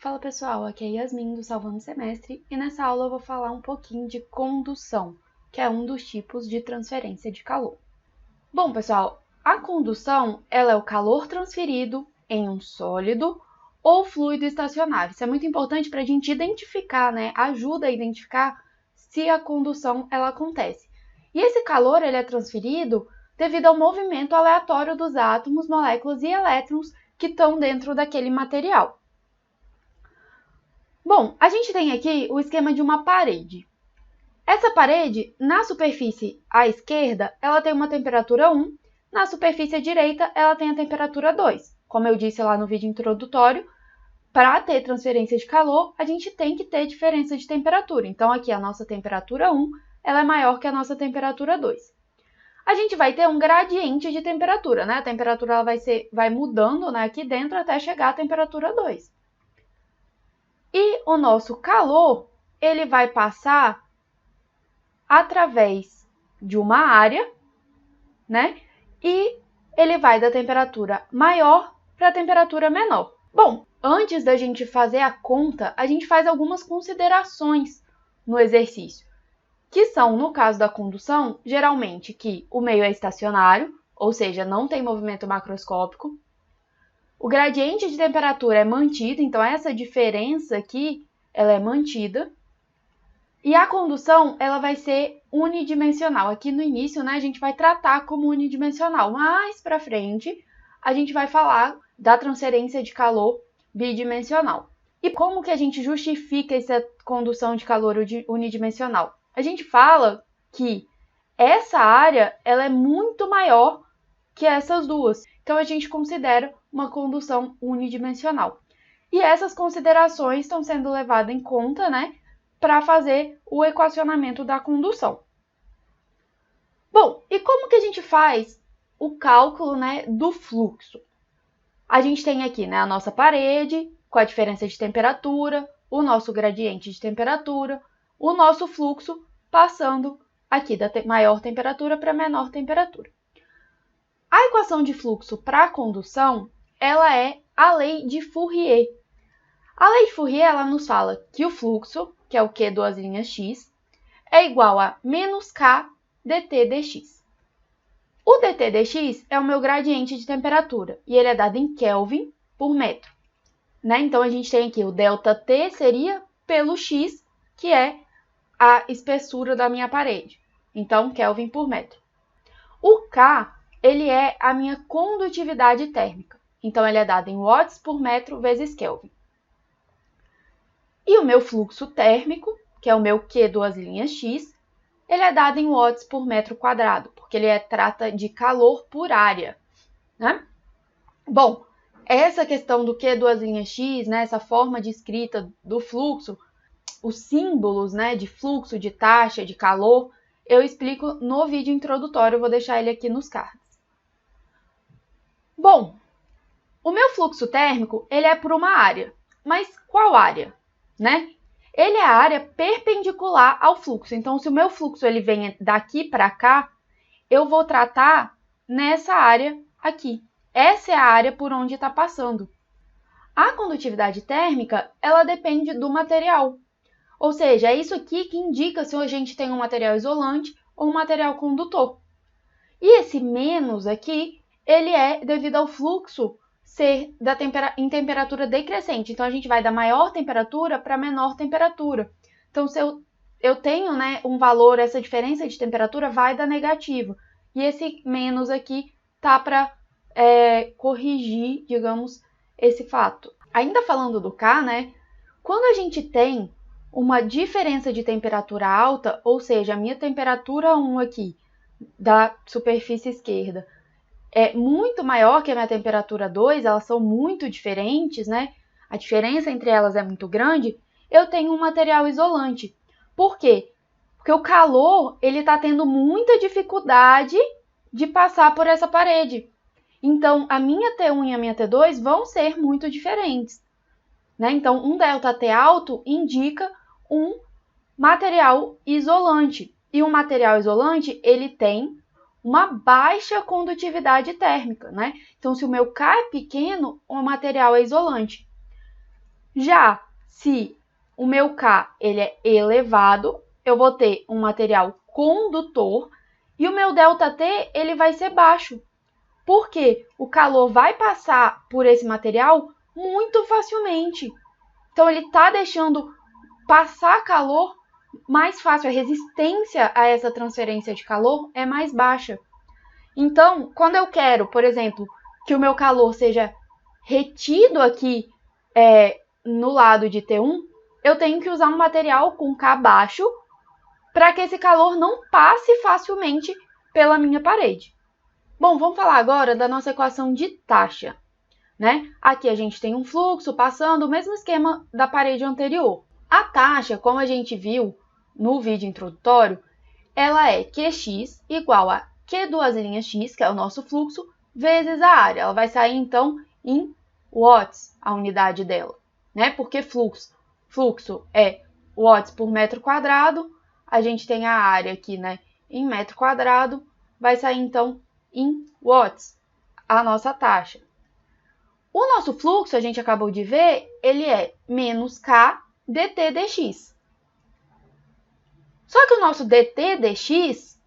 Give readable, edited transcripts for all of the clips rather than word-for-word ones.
Fala pessoal, aqui é Yasmin do Salvando Semestre e nessa aula eu vou falar um pouquinho de condução, que é um dos tipos de transferência de calor. Bom pessoal, a condução ela é o calor transferido em um sólido ou fluido estacionário. Isso é muito importante para a gente identificar, ajuda a identificar se a condução ela acontece. E esse calor ele é transferido devido ao movimento aleatório dos átomos, moléculas e elétrons que estão dentro daquele material. Bom, a gente tem aqui o esquema de uma parede. Essa parede, na superfície à esquerda, ela tem uma temperatura 1, na superfície à direita, ela tem a temperatura 2. Como eu disse lá no vídeo introdutório, para ter transferência de calor, a gente tem que ter diferença de temperatura. Então, aqui a nossa temperatura 1, ela é maior que a nossa temperatura 2. A gente vai ter um gradiente de temperatura, A temperatura ela vai mudando, aqui dentro até chegar à temperatura 2. E o nosso calor, ele vai passar através de uma área, E ele vai da temperatura maior para a temperatura menor. Bom, antes da gente fazer a conta, a gente faz algumas considerações no exercício, que são, no caso da condução, geralmente que o meio é estacionário, ou seja, não tem movimento macroscópico. O gradiente de temperatura é mantido, então essa diferença aqui, ela é mantida. E a condução, ela vai ser unidimensional. Aqui no início, a gente vai tratar como unidimensional. Mais para frente, a gente vai falar da transferência de calor bidimensional. E como que a gente justifica essa condução de calor unidimensional? A gente fala que essa área, ela é muito maior que essas duas. Então, a gente considera uma condução unidimensional. E essas considerações estão sendo levadas em conta, para fazer o equacionamento da condução. Bom, e como que a gente faz o cálculo, do fluxo? A gente tem aqui, a nossa parede, com a diferença de temperatura, o nosso gradiente de temperatura, o nosso fluxo passando aqui da maior temperatura para a menor temperatura. A equação de fluxo para a condução, ela é a lei de Fourier. A lei de Fourier, ela nos fala que o fluxo, que é o Q duas linhas x, é igual a menos K dt dx. O dt dx é o meu gradiente de temperatura, e ele é dado em Kelvin por metro. Então, a gente tem aqui o ΔT seria pelo x, que é a espessura da minha parede. Então, Kelvin por metro. O K, ele é a minha condutividade térmica. Então, ele é dado em watts por metro vezes Kelvin. E o meu fluxo térmico, que é o meu Q duas linhas x, ele é dado em watts por metro quadrado, porque ele trata de calor por área. Bom, essa questão do Q duas linhas x, essa forma de escrita do fluxo, os símbolos de fluxo, de taxa, de calor, eu explico no vídeo introdutório, eu vou deixar ele aqui nos cards. Bom, o meu fluxo térmico, ele é por uma área, mas qual área? Ele é a área perpendicular ao fluxo. Então, se o meu fluxo ele vem daqui para cá, eu vou tratar nessa área aqui. Essa é a área por onde está passando. A condutividade térmica, ela depende do material. Ou seja, é isso aqui que indica se a gente tem um material isolante ou um material condutor. E esse menos aqui, ele é devido ao fluxo ser em temperatura decrescente. Então, a gente vai da maior temperatura para a menor temperatura. Então, se eu tenho um valor, essa diferença de temperatura vai dar negativo. E esse menos aqui tá para corrigir, digamos, esse fato. Ainda falando do K, quando a gente tem uma diferença de temperatura alta, ou seja, a minha temperatura 1 aqui, da superfície esquerda, é muito maior que a minha temperatura 2, elas são muito diferentes, A diferença entre elas é muito grande, eu tenho um material isolante. Por quê? Porque o calor, ele está tendo muita dificuldade de passar por essa parede. Então, a minha T1 e a minha T2 vão ser muito diferentes. Então, um ΔT alto indica um material isolante. E um material isolante, ele tem uma baixa condutividade térmica, Então, se o meu K é pequeno, o material é isolante. Já se o meu K ele é elevado, eu vou ter um material condutor e o meu ΔT ele vai ser baixo, porque o calor vai passar por esse material muito facilmente. Então, ele está deixando passar calor mais fácil, a resistência a essa transferência de calor é mais baixa. Então, quando eu quero, por exemplo, que o meu calor seja retido aqui no lado de T1, eu tenho que usar um material com K baixo para que esse calor não passe facilmente pela minha parede. Bom, vamos falar agora da nossa equação de taxa, né? Aqui a gente tem um fluxo passando o mesmo esquema da parede anterior. A taxa, como a gente viu no vídeo introdutório, ela é Qx igual a Q duas linhas x, que é o nosso fluxo, vezes a área. Ela vai sair, então, em watts, a unidade dela, né? Porque fluxo é watts por metro quadrado, a gente tem a área aqui, né, em metro quadrado, vai sair, então, em watts, a nossa taxa. O nosso fluxo, a gente acabou de ver, ele é menos K dt dx. Só que o nosso dt dx,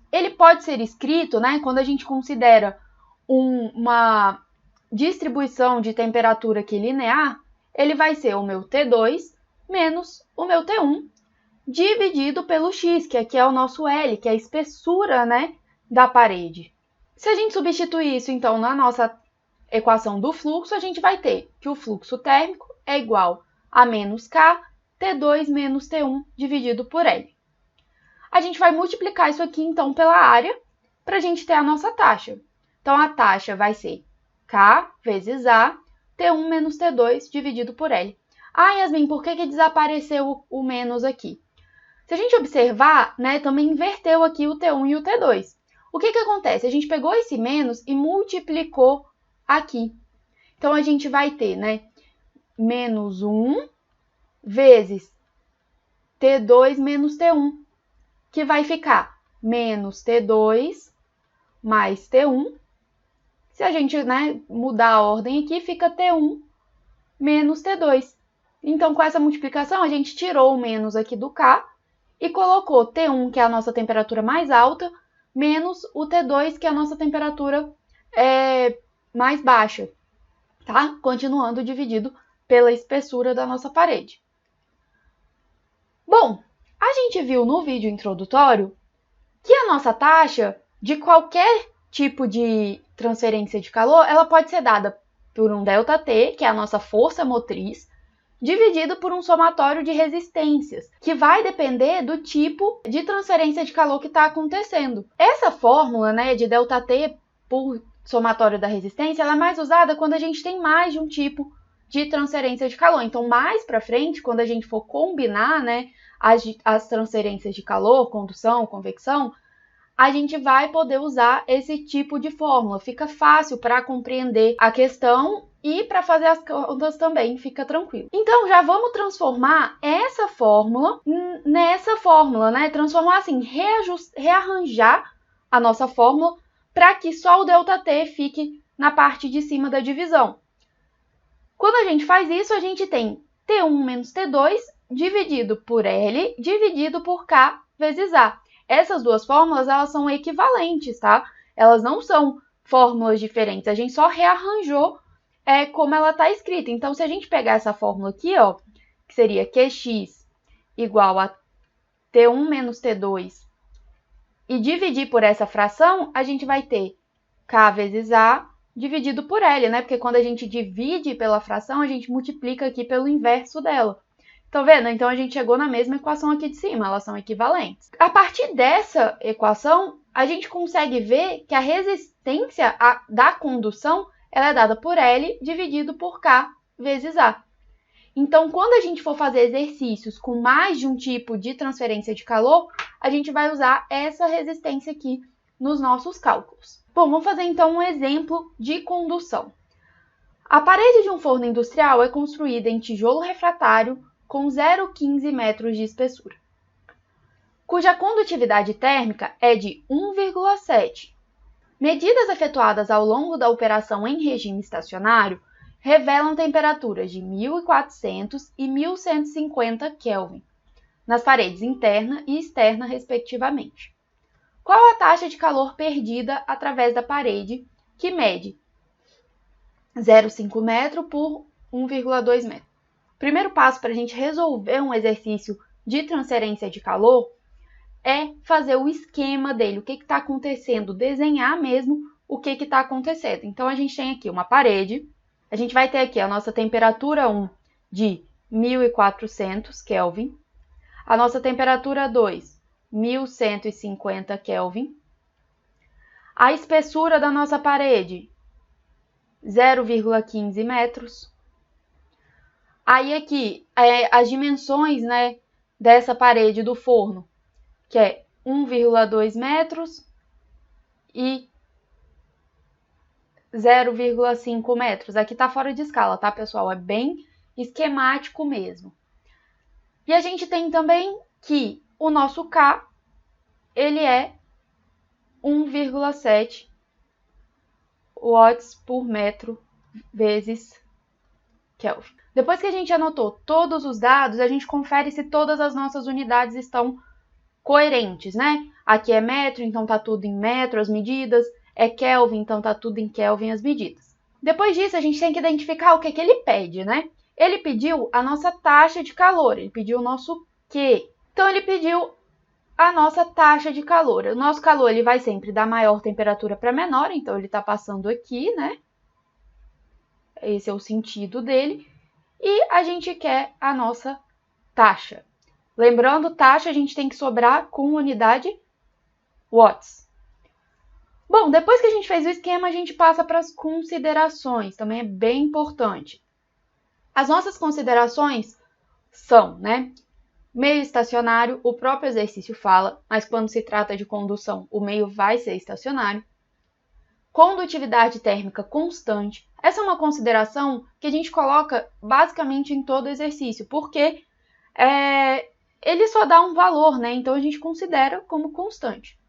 ele pode ser escrito, né, quando a gente considera uma distribuição de temperatura aqui linear, ele vai ser o meu T2 menos o meu T1 dividido pelo x, que aqui é o nosso L, que é a espessura, né, da parede. Se a gente substituir isso, então, na nossa equação do fluxo, a gente vai ter que o fluxo térmico é igual a menos K, T2 menos T1 dividido por L. A gente vai multiplicar isso aqui, então, pela área, para a gente ter a nossa taxa. Então, a taxa vai ser K vezes A, T1 menos T2 dividido por L. Ah, Yasmin, por que desapareceu o menos aqui? Se a gente observar, né, também inverteu aqui o T1 e o T2. O que acontece? A gente pegou esse menos e multiplicou aqui. Então, a gente vai ter, né, menos 1 vezes T2 menos T1, que vai ficar menos T2 mais T1. Se a gente, né, mudar a ordem aqui, fica T1 menos T2. Então, com essa multiplicação, a gente tirou o menos aqui do K e colocou T1, que é a nossa temperatura mais alta, menos o T2, que é a nossa temperatura mais baixa, tá? Continuando dividido pela espessura da nossa parede. Bom, a gente viu no vídeo introdutório que a nossa taxa de qualquer tipo de transferência de calor, ela pode ser dada por um ΔT, que é a nossa força motriz, dividido por um somatório de resistências, que vai depender do tipo de transferência de calor que está acontecendo. Essa fórmula, né, de ΔT por somatório da resistência, ela é mais usada quando a gente tem mais de um tipo de transferência de calor. Então, mais para frente, quando a gente for combinar, né, as transferências de calor, condução, convecção, a gente vai poder usar esse tipo de fórmula. Fica fácil para compreender a questão e para fazer as contas também fica tranquilo. Então, já vamos transformar essa fórmula nessa fórmula, né? Transformar assim, rearranjar a nossa fórmula para que só o ΔT fique na parte de cima da divisão. Quando a gente faz isso, a gente tem T1 menos T2 dividido por L dividido por K vezes A. Essas duas fórmulas, elas são equivalentes, tá? Elas não são fórmulas diferentes, a gente só rearranjou como ela está escrita. Então, se a gente pegar essa fórmula aqui, ó, que seria Qx igual a T1 menos T2 e dividir por essa fração, a gente vai ter K vezes A dividido por L, né? Porque quando a gente divide pela fração, a gente multiplica aqui pelo inverso dela. Estão vendo? Então, a gente chegou na mesma equação aqui de cima, elas são equivalentes. A partir dessa equação, a gente consegue ver que a resistência da condução ela é dada por L dividido por K vezes A. Então, quando a gente for fazer exercícios com mais de um tipo de transferência de calor, a gente vai usar essa resistência aqui nos nossos cálculos. Bom, vamos fazer então um exemplo de condução. A parede de um forno industrial é construída em tijolo refratário com 0,15 metros de espessura, cuja condutividade térmica é de 1,7. Medidas efetuadas ao longo da operação em regime estacionário revelam temperaturas de 1400 e 1150 Kelvin, nas paredes interna e externa, respectivamente. Qual a taxa de calor perdida através da parede, que mede 0,5 metro por 1,2 metro? Primeiro passo para a gente resolver um exercício de transferência de calor é fazer o esquema dele, o que está acontecendo, desenhar mesmo o que está acontecendo. Então, a gente tem aqui uma parede, a gente vai ter aqui a nossa temperatura 1 de 1400 Kelvin, a nossa temperatura 2, 1150 Kelvin, a espessura da nossa parede, 0,15 metros. Aí aqui, as dimensões, né, dessa parede do forno, que é 1,2 metros e 0,5 metros. Aqui tá fora de escala, tá, pessoal? É bem esquemático mesmo. E a gente tem também que o nosso K, ele é 1,7 watts por metro vezes Kelvin. Depois que a gente anotou todos os dados, a gente confere se todas as nossas unidades estão coerentes, né? Aqui é metro, então tá tudo em metro as medidas. É Kelvin, então tá tudo em Kelvin as medidas. Depois disso, a gente tem que identificar o que ele pede, né? Ele pediu a nossa taxa de calor, ele pediu o nosso Q. Então, ele pediu a nossa taxa de calor. O nosso calor, ele vai sempre da maior temperatura para menor, então ele está passando aqui, né? Esse é o sentido dele. E a gente quer a nossa taxa. Lembrando, taxa a gente tem que sobrar com unidade watts. Bom, depois que a gente fez o esquema, a gente passa para as considerações. Também é bem importante. As nossas considerações são, né? Meio estacionário, o próprio exercício fala, mas quando se trata de condução, o meio vai ser estacionário. Condutividade térmica constante. Essa é uma consideração que a gente coloca basicamente em todo exercício, porque ele só dá um valor, né? Então a gente considera como constante.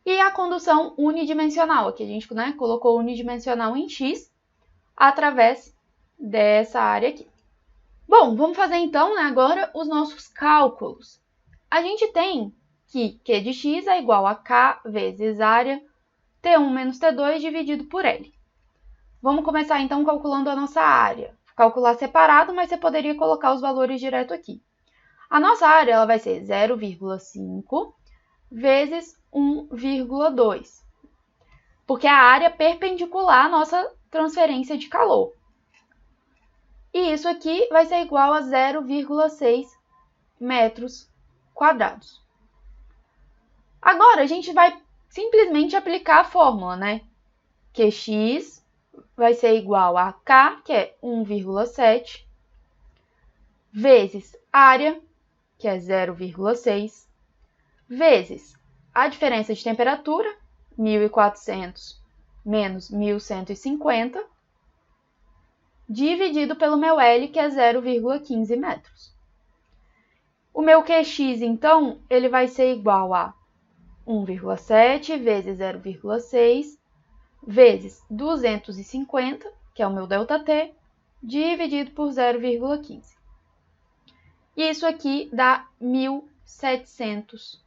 E a condução unidimensional, aqui a gente, né, colocou unidimensional em X através dessa área aqui. Bom, vamos fazer então, né, agora os nossos cálculos. A gente tem que Q de X é igual a K vezes área T1 menos T2 dividido por L. Vamos começar então calculando a nossa área. Calcular separado, mas você poderia colocar os valores direto aqui. A nossa área ela vai ser 0,5 vezes 1,2, porque a área é perpendicular à nossa transferência de calor. E isso aqui vai ser igual a 0,6 metros quadrados. Agora, a gente vai simplesmente aplicar a fórmula, né? Que x vai ser igual a K, que é 1,7, vezes área, que é 0,6, vezes a diferença de temperatura, 1.400 menos 1.150, dividido pelo meu L, que é 0,15 metros. O meu QX, então, ele vai ser igual a 1,7 vezes 0,6 vezes 250, que é o meu ΔT, dividido por 0,15. E isso aqui dá 1.700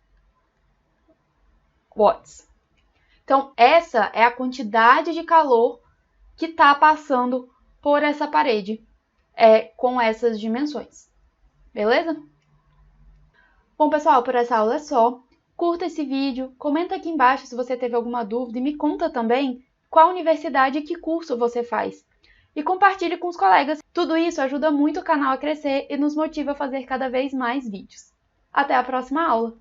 watts. Então, essa é a quantidade de calor que está passando por essa parede com essas dimensões. Beleza? Bom, pessoal, por essa aula é só. Curta esse vídeo, comenta aqui embaixo se você teve alguma dúvida e me conta também qual universidade e que curso você faz. E compartilhe com os colegas. Tudo isso ajuda muito o canal a crescer e nos motiva a fazer cada vez mais vídeos. Até a próxima aula!